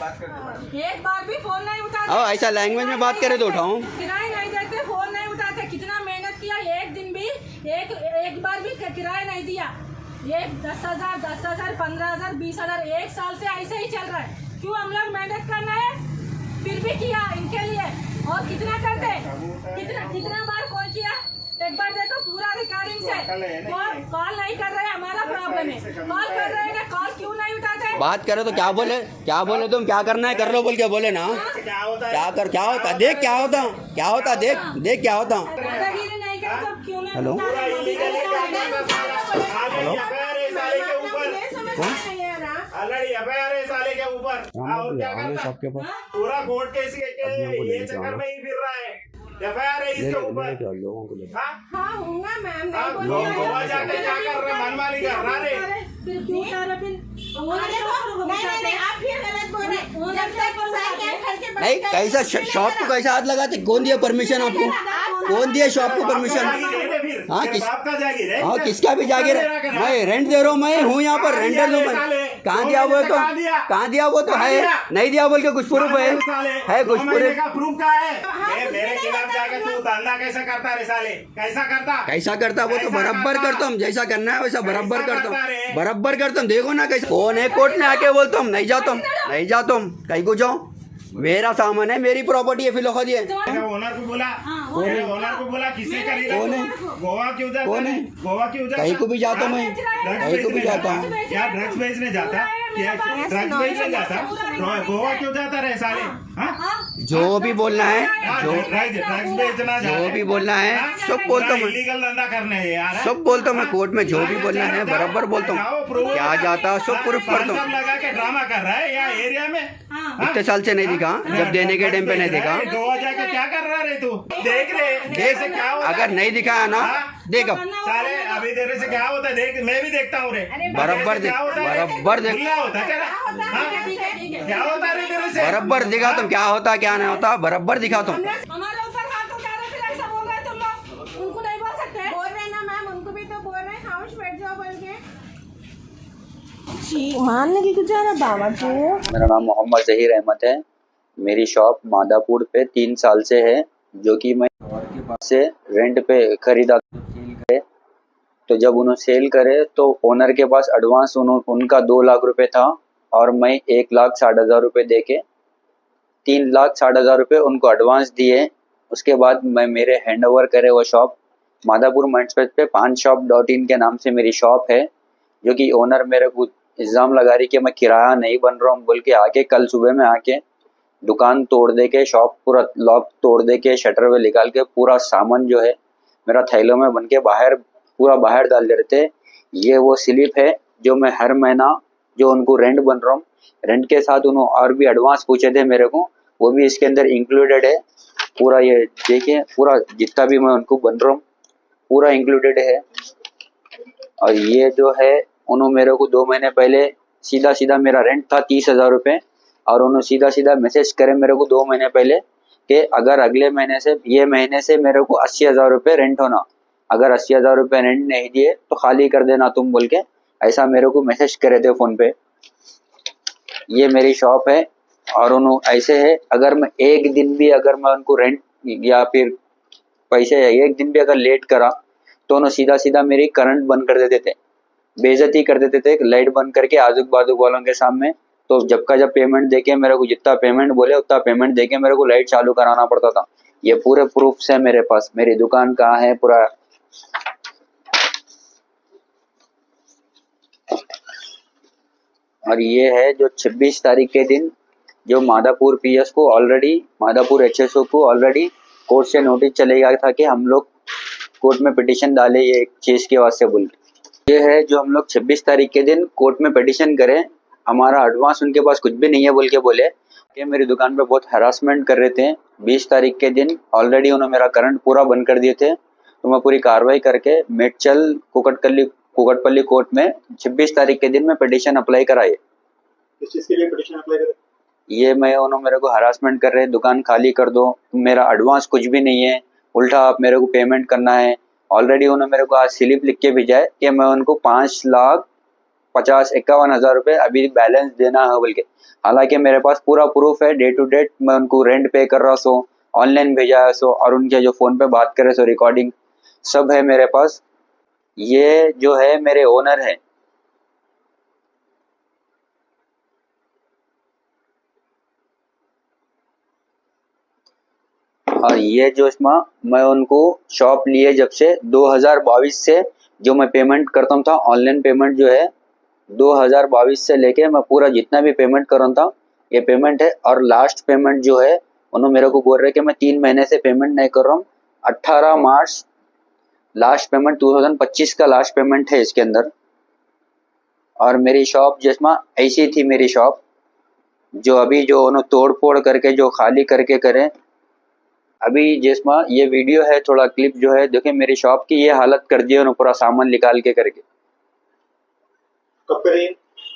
एक बार भी फोन नहीं उठाते। ऐसा लैंग्वेज में बात करे तो उठाऊं। किराया नहीं देते, फोन नहीं उठाते। कितना मेहनत किया, एक दिन भी एक बार भी किराया नहीं दिया। ये 10,000, 15,000, 20,000 1 साल से ऐसे ही चल रहा है। क्यों हम लोग मेहनत करना है, फिर भी किया इनके लिए। और कितना करते, कितना बार कॉल किया, एक बार देखो पूरा रिकॉर्डिंग से। कॉल नहीं कर रहे, हमारा प्रॉब्लम है। कॉल कर रहे हैं, कॉल क्यों नहीं उठाते? बात करो तो क्या बोले तुम, क्या करना है कर लो बोल के बोले ना। क्या होता देख, क्या होता देख क्या होता। दादागिरी नहीं कर तो क्यों नहीं हेलो ऑलरेडी एफआईआर है साले के ऊपर। और क्या करता, पूरा कोर्ट केस ये चक्कर में ही फिर रहा है। एफआईआर है इसके ऊपर। लोगों को हाँ होगा मैम, लोग गोवा जाके क्या कर रहे, मनमानी कर रहा रे। फिर क्यों कर रहे, फिर नहीं आप फिर गलत बोल रहे हैं। जब तक नहीं, कैसा शॉप को कैसा हाथ लगाते, कौन दिया परमिशन आपको, कौन दिया शॉप को परमिशन? हाँ किसका भी जागीर है, मैं रेंट दे रहा हूँ, मैं हूँ यहाँ पर रेंटर हूँ मैं। कहाँ दिया वो तो है, नहीं दिया बोल के कुछ प्रूफ है कुछ प्रूफ का है। मेरे खिलाफ जाके तू धंधा कैसा करता रे साले, कैसा करता वो तो बराबर करता हूँ, जैसा करना है वैसा बराबर करता हूँ। देखो ना कैसे कौन है, कोर्ट में आके बोलता हूँ नहीं जाता हूँ, कहीं को जाओ, मेरा सामान है, मेरी प्रॉपर्टी है, फिर दिए। ओनर को बोला किसने करेगा, गोवा क्यों जाता, कहीं को भी जाता हूँ मैं, कहीं को भी जाता हूँ। क्या ड्रग्स बेचने जाता, गोवा क्यों जाता रहे साले? जो भी बोलना है, ड्रग्स बेचना, जो भी बोलना है सब बोलता हूँ, इलीगल धंधा करने है यार, सब बोलता हूँ मैं। कोर्ट में जो भी बोलना है बराबर बोलता हूँ, क्या जाता सब प्रूफ करता हूँ। लगा के ड्रामा कर रहा है या एरिया में इतने साल से नहीं दिखा, जब देने के टाइम पे नहीं दिखा। गोवा जाके क्या कर रहा है तू, देख से क्या होता, अगर नहीं दिखाया ना देख, अब साले अभी देने से क्या होता है, देख मैं भी देखता हूँ रे, बराबर देख, क्या होता है तेरे से, बराबर दिखा तुम, क्या होता क्या नहीं होता बराबर दिखा तुम। हमारे ऊपर हाथ उठा रहे, फिर ऐसा बोल रहे तुम लोग, उनको नहीं बोल सकते? बोल रहे ना मैम, उनको भी तो बोल रहे हैं खामोश बैठ जाओ बोल के। मानने की कुछ है बाबा जी। मेरा नाम मोहम्मद जहीर अहमद है। मेरी शॉप मादापुर पे 3 साल से है, जो कि मैं के पास से रेंट पे खरीदा। तो जब उन्होंने सेल करे तो ओनर के पास एडवांस उनका 2 लाख रुपए था, और मैं 1,60,000 रुपये दे के 3,60,000 रुपये उनको एडवांस दिए। उसके बाद मैं मेरे हैंड ओवर करे वो शॉप मादापुर मंचपेट पे paanshop.in के नाम से मेरी शॉप है, जो कि ओनर मेरे को इल्ज़ाम लगा रही कि मैं किराया नहीं बन रहा हूँ बोल के आके कल सुबह में आके दुकान तोड़ दे के, शॉप पूरा लॉक तोड़ दे के, शटर पे निकाल के पूरा सामान जो है मेरा थैलों में बन के बाहर डाल दे रहे थे। ये वो स्लिप है जो मैं हर महीना जो उनको रेंट बन रहा हूँ, रेंट के साथ उन्होंने और भी एडवांस पूछे थे मेरे को, वो भी इसके अंदर इंक्लूडेड है। पूरा ये देखिए, पूरा जितना भी मैं उनको बन रहा हूँ पूरा इंक्लूडेड है। और ये जो है उन्होंने मेरे को 2 महीने पहले सीधा मेरा रेंट था 30,000 रुपये, और उन्होंने सीधा मैसेज करे मेरे को 2 महीने पहले कि अगर अगले महीने से ये महीने से मेरे को 80,000 रुपये रेंट होना, अगर 80,000 रुपये रेंट नहीं दिए तो खाली कर देना तुम बोल के ऐसा मेरे को मैसेज करे थे फ़ोन पे। ये मेरी शॉप है, और उन्होंने ऐसे है, अगर मैं एक दिन भी अगर मैं उनको रेंट या फिर पैसे एक दिन भी अगर लेट करा तो उन्होंने सीधा मेरी करंट बंद कर देते थे, बेइज्जती कर देते थे, लाइट बंद करके आजू बाजू वालों के सामने। तो जब पेमेंट देके मेरे को जितना पेमेंट बोले उतना पेमेंट देके मेरे को लाइट चालू कराना पड़ता था। ये पूरे प्रूफ्स है मेरे पास, मेरी दुकान कहाँ है पूरा। और ये है जो 26 तारीख के दिन जो मादापुर पीएस को ऑलरेडी, मादापुर एचएसओ को ऑलरेडी कोर्ट से नोटिस चले गया था कि हम लोग कोर्ट में पिटीशन डाले ये चीज़ के वास्ते बोल के। ये है जो हम लोग 26 तारीख के दिन कोर्ट में पिटीशन करें, हमारा एडवांस उनके पास कुछ भी नहीं है बोल के बोले कि मेरी दुकान पे बहुत हरासमेंट कर रहे थे। 20 तारीख के दिन ऑलरेडी उन्होंने मेरा करंट पूरा बंद कर दिए थे। तो मैं पूरी कार्रवाई करके मेडचल कुकटपल्ली कोर्ट में 26 तारीख के दिन मैं पिटीशन अप्लाई कराई। किस चीज़ के लिए पिटीशन अप्लाई करें? ये उन्होंने मेरे को हरासमेंट कर रहे हैं, दुकान खाली कर दो, मेरा एडवांस कुछ भी नहीं है, उल्टा आप मेरे को पेमेंट करना है। ऑलरेडी उन्होंने मेरे को आज स्लिप लिख के भेजा है कि मैं उनको 50-51 हज़ार रुपये अभी बैलेंस देना है बोल के। हालांकि मेरे पास पूरा प्रूफ है, डे टू डेट मैं उनको रेंट पे कर रहा सो, ऑनलाइन भेजा है सो, और उनके जो फ़ोन पे बात करे सो रिकॉर्डिंग सब है मेरे पास। ये जो है मेरे ओनर है। और ये जो इसमें मैं उनको शॉप लिए जब से 2022 से जो मैं पेमेंट करता था, ऑनलाइन पेमेंट जो है 2022 से लेके मैं पूरा जितना भी पेमेंट कर रहा था ये पेमेंट है। और लास्ट पेमेंट जो है उन्होंने मेरे को बोल रहे कि मैं 3 महीने से पेमेंट नहीं कर रहा हूँ। 18 मार्च लास्ट पेमेंट 2025 का लास्ट पेमेंट है इसके अंदर। और मेरी शॉप जिसमें ऐसी थी मेरी शॉप, जो अभी जो उन्होंने तोड़ फोड़ करके जो खाली करके करे, अभी जिसमें ये वीडियो है थोड़ा क्लिप जो है देखिए मेरी शॉप की ये हालत कर दी है उन्होंने पूरा सामान निकाल के करके। कब करे?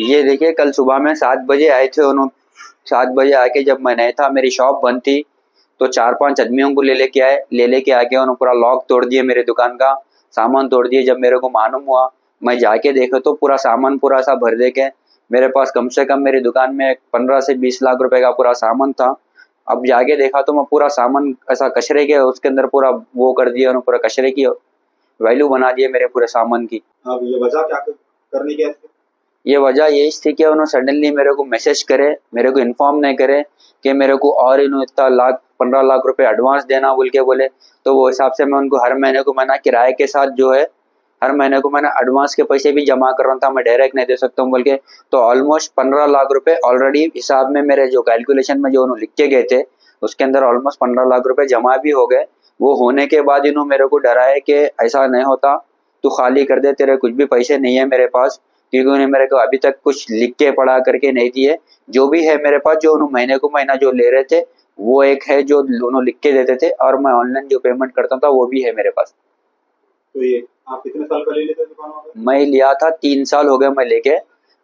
ये देखिए कल सुबह में 7 बजे आए थे उन्होंने। 7 बजे आके जब मैं नहीं था, मेरी शॉप बंद थी, तो 4-5 आदमियों को लेके आए, लेके आके उन्होंने पूरा लॉक तोड़ दिए, मेरे दुकान का सामान तोड़ दिए। जब मेरे को मालूम हुआ मैं जाके देखा तो पूरा सामान पूरा सा भर दे के मेरे पास कम से कम मेरी दुकान में 15 से 20 लाख रुपए का पूरा सामान था। अब जाके देखा तो मैं पूरा सामान ऐसा कचरे के उसके अंदर पूरा वो कर दिया उन्होंने, पूरा कचरे की वैल्यू बना दिए मेरे पूरे सामान की। अब ये वजह क्या करने की? ये वजह यही थी कि उन्होंने सडनली मेरे को मैसेज करे, मेरे को इन्फॉर्म नहीं करे कि मेरे को और इन्होंने इतना 15 लाख रुपए एडवांस देना बोल के बोले। तो वो हिसाब से मैं उनको हर महीने को मैंने किराए के साथ जो है हर महीने को मैंने एडवांस के पैसे भी जमा कर रहा था, मैं डायरेक्ट नहीं दे सकता हूँ बोल के। तो ऑलमोस्ट 15 लाख रुपए ऑलरेडी हिसाब में मेरे जो कैलकुलेशन में जो उन्होंने लिख के गए थे उसके अंदर ऑलमोस्ट 15 लाख रुपए जमा भी हो गए। वो होने के बाद इन्होंने मेरे को डराया कि ऐसा नहीं होता, तू खाली कर दे, तेरे कुछ भी पैसे नहीं है मेरे पास, क्योंकि उन्हें मेरे को अभी तक कुछ लिख के पढ़ा करके नहीं दिए। जो भी है मेरे पास जो उन्होंने महीने को महीना जो ले रहे थे वो एक है जो उन्होंने लिख के देते थे, और मैं ऑनलाइन जो पेमेंट करता था वो भी है मेरे पास। तो ये आप कितने साल पहले लेते थे दुकान वहाँ पे? मैं लिया था 3 साल हो गए मैं लेके।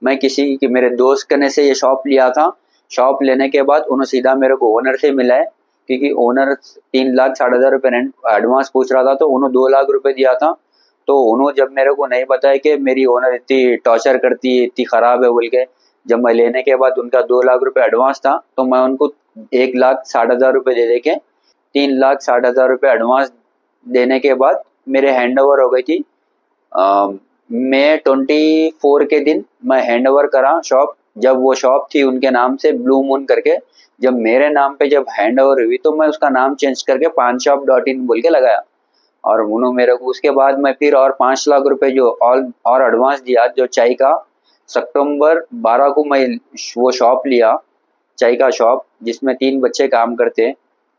मैं किसी की मेरे दोस्त करने से ये शॉप लिया था। शॉप लेने के बाद उन्होंने सीधा मेरे को ओनर से मिला है, क्योंकि ओनर 3 लाख 60,000 रुपये रेंट एडवांस पूछ रहा था, तो उन्होंने 2 लाख रुपए दिया था। तो उन्होंने जब मेरे को नहीं बताया कि मेरी ओनर इतनी टॉर्चर करती है, इतनी ख़राब है बोल के, जब मैं लेने के बाद उनका 2 लाख रुपए एडवांस था, तो मैं उनको 1,60,000 रुपये दे के 3,60,000 रुपये एडवांस देने के बाद मेरे हैंड ओवर हो गई थी। मई 24 के दिन मैं हैंड ओवर करा शॉप। जब वो शॉप थी उनके नाम से ब्लू मून करके, जब मेरे नाम पे जब हैंड ओवर हुई तो मैं उसका नाम चेंज करके panshop.in बोल के लगाया। और उन्होंने मेरे को उसके बाद मैं फिर और 5 लाख रुपए जो और एडवांस दिया, जो चाय का सितंबर 12 को मैं वो शॉप लिया, चाय का शॉप जिसमें 3 बच्चे काम करते,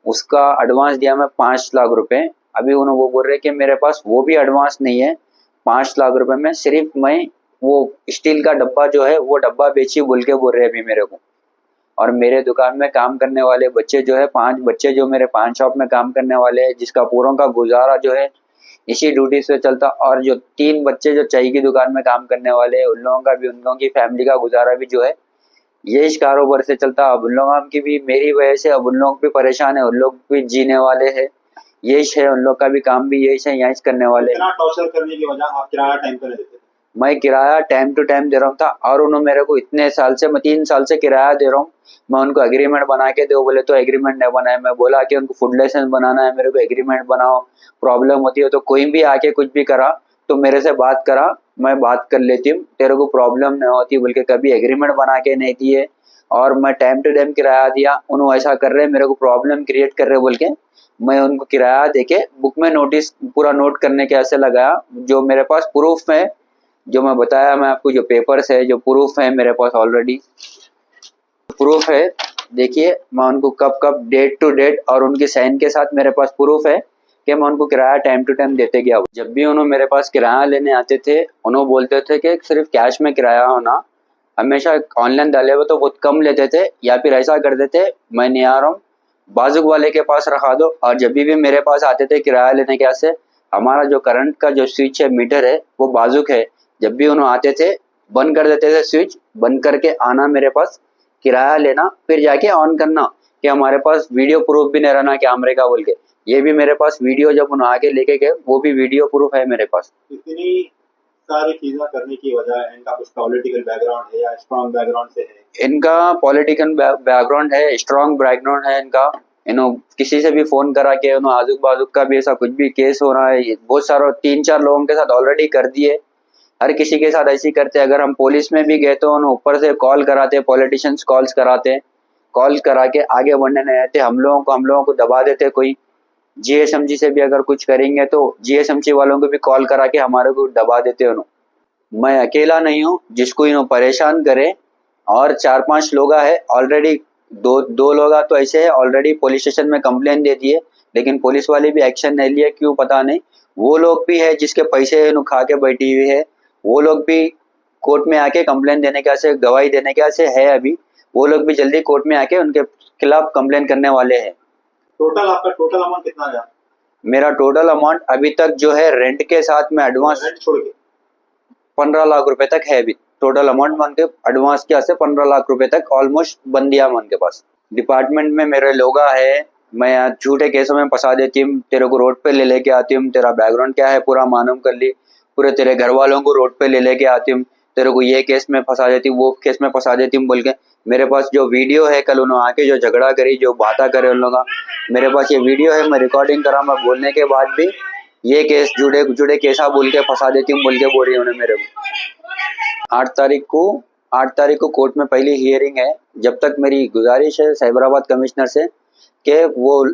उसका एडवांस दिया मैं 5 लाख रुपए। अभी उन्होंने वो बोल रहे कि मेरे पास वो भी एडवांस नहीं है। 5 लाख रुपए में सिर्फ मैं वो स्टील का डब्बा जो है वो डब्बा बेची बोल के बोल रहे अभी मेरे को। और मेरे दुकान में काम करने वाले बच्चे जो है 5 बच्चे जो मेरे पान शॉप में काम करने वाले हैं, जिसका पूरों का गुजारा जो है इसी ड्यूटी से चलता। और जो 3 बच्चे जो चाय की दुकान में काम करने वाले हैं, उन लोगों का भी, उन लोगों की फैमिली का गुजारा भी जो है ये इस कारोबार से चलता। अब उन लोगों की भी मेरी वजह से अब उन लोग भी परेशान है, उन लोग भी जीने वाले हैं, यही है उन लोग का भी काम भी यही है, यही करने वाले। इतना टॉर्चर करने की वजह आप किराया टाइम पे नहीं देते? मैं किराया टाइम टू टाइम दे रहा था, और उन्होंने मेरे को इतने साल से, मैं 3 साल से किराया दे रहा हूँ। मैं उनको एग्रीमेंट बना के दो बोले तो एग्रीमेंट नहीं बनाए। मैं बोला कि उनको फूड लाइसेंस बनाना है, मेरे को एग्रीमेंट बनाओ, प्रॉब्लम होती है तो कोई भी आके कुछ भी करा तो मेरे से बात करा, मैं बात कर लेती हूँ, तेरे को प्रॉब्लम नहीं होती बोल के कभी एग्रीमेंट बना के नहीं दिए। और मैं टाइम टू टाइम किराया दिया, उन्होंने ऐसा कर रहे मेरे को प्रॉब्लम क्रिएट कर रहे बोल के मैं उनको किराया देके बुक में नोटिस पूरा नोट करने के ऐसे लगाया। जो मेरे पास प्रूफ है, जो मैं बताया मैं आपको, जो पेपर्स है, जो प्रूफ है मेरे पास ऑलरेडी प्रूफ है। देखिए मैं उनको कब डेट टू डेट और उनकी साइन के साथ मेरे पास प्रूफ है कि मैं उनको किराया टाइम टू टाइम देते गया। जब भी उन्होंने मेरे पास किराया लेने आते थे उन्होंने बोलते थे कि सिर्फ कैश में किराया होना, हमेशा ऑनलाइन डाले हुए तो बहुत कम लेते थे, या फिर ऐसा कर देते मैं नहीं आ रहा हूँ, बाजुक वाले के पास रखा दो। और जब भी मेरे पास आते थे किराया लेने के से, हमारा जो करंट का जो स्विच है, मीटर है, वो बाजुक है। जब भी उन्होंने आते थे बंद कर देते थे स्विच, बंद करके आना मेरे पास किराया लेना, फिर जाके ऑन करना। कि हमारे पास वीडियो प्रूफ भी नहीं रहना कैमरे का बोल के, ये भी मेरे पास वीडियो जब उन्होंने आके लेके गए वो भी वीडियो प्रूफ है मेरे पास। इतनी सारी चीजें करने की वजह इनका कुछ पॉलिटिकल बैकग्राउंड है या स्ट्रॉन्ग बैकग्राउंड से है? इनका पॉलिटिकल बैकग्राउंड है, स्ट्रॉन्ग बैकग्राउंड है इनका। इन्हों किसी से भी फोन करा के उन्होंने आजुक बाजुक का भी ऐसा कुछ भी केस हो रहा है, बहुत सारा 3-4 लोगों के साथ ऑलरेडी कर दिए। हर किसी के साथ ऐसे ही करते। अगर हम पुलिस में भी गए तो उन्हें ऊपर से कॉल कराते, पॉलिटिशियंस कॉल्स कराते, कॉल करा के आगे बढ़ने नहीं आते। हम लोगों को दबा देते। कोई जीएसएमसी से भी अगर कुछ करेंगे तो जीएसएमसी वालों को भी कॉल करा के हमारे को दबा देते उन्होंने। मैं अकेला नहीं हूँ जिसको इन्हों परेशान करे, और 4-5 लोग है ऑलरेडी। दो लोग तो ऐसे है ऑलरेडी पुलिस स्टेशन में कंप्लेन दे दिए, लेकिन पुलिस वाले भी एक्शन नहीं लिए, क्यों पता नहीं। वो लोग भी है जिसके पैसे खा के बैठी हुई है, वो लोग भी कोर्ट में आके कंप्लेन देने के से, गवाही देने के से है अभी। वो लोग भी जल्दी कोर्ट में आके उनके खिलाफ कंप्लेन करने वाले हैं। आपका टोटल अमाउंट कितना है? मेरा टोटल अमाउंट अभी तक जो है रेंट के साथ में एडवांस रेंट छोड़ के 15 लाख रुपए तक है। अभी टोटल अमाउंट मन के एडवांस क्या से 15 लाख रुपए तक ऑलमोस्ट बन दिया मन के पास। डिपार्टमेंट में मेरे लोग है, मैं झूठे केसों में फंसा देती हूँ, तेरे को रोड पे ले लेके आती हूँ, तेरा बैकग्राउंड क्या है पूरा मालूम कर ली, पूरे तेरे घर वालों को रोड पे ले लेके आती हूँ, तेरे को ये केस में फंसा देती हूँ, वो केस में फंसा देती हूँ बोल के। मेरे पास जो वीडियो है, कल उन्होंने आके जो झगड़ा करी, जो बातें करे उन लोग, मेरे पास ये वीडियो है, मैं रिकॉर्डिंग करा। मैं बोलने के बाद भी ये केस जुड़े केसा बोल के फंसा देती हूँ बोल के बोल रही उन्होंने मेरे को। 8 तारीख को कोर्ट में पहली हियरिंग है। जब तक मेरी गुजारिश है साइबराबाद कमिश्नर से कि वो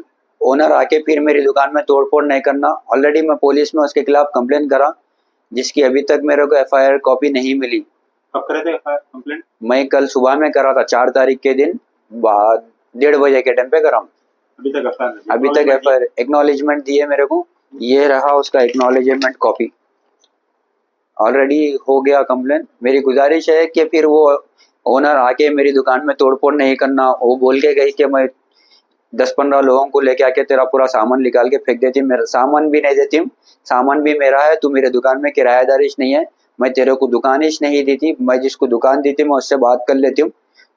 ओनर आके फिर मेरी दुकान में तोड़फोड़ नहीं करना। ऑलरेडी मैं पुलिस में उसके खिलाफ कंप्लेन करा, जिसकी अभी तक मेरे को एफआईआर कॉपी नहीं मिली। कब करे थे एफआईआर कंप्लेंट? मैं कल सुबह में करा था, 4 तारीख के दिन 1:30 बजे के टाइम पे करा। अभी तक एफआईआर एक्नॉलेजमेंट दिए मेरे को, ये रहा उसका एक्नॉलेजमेंट कॉपी। ऑलरेडी हो गया कंप्लेन। मेरी गुजारिश है कि फिर वो ओनर आके मेरी दुकान में तोड़फोड़ नहीं करना। वो बोल के गई कि मैं 10-15 लोगों को लेके आके तेरा पूरा सामान निकाल के फेंक देती हूँ। मेरा सामान भी नहीं देती हूँ, सामान भी मेरा है। तू मेरे दुकान में किराएदारिश नहीं है, मैं तेरे को दुकानिश नहीं दी थी। मैं जिसको दुकान दी थी मैं उससे बात कर लेती हूँ,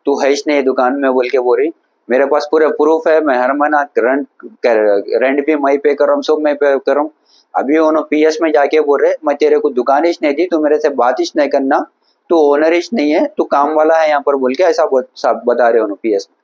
तू है नहीं दुकान में बोल के बोल रही। मेरे पास पूरे प्रूफ है, मैं हर महीना रेंट भी मैं पे कर रहा हूँ, सब मैं पे कर रहा हूँ। अभी उन्होंने पीएस में जाके बोल रहे मैं तेरे को दुकानिश नहीं दी, तू मेरे से बातिश नहीं करना, तू ओनरिश नहीं है, तू काम वाला है यहाँ पर बोल के ऐसा बता रहे उन्होंने पीएस में।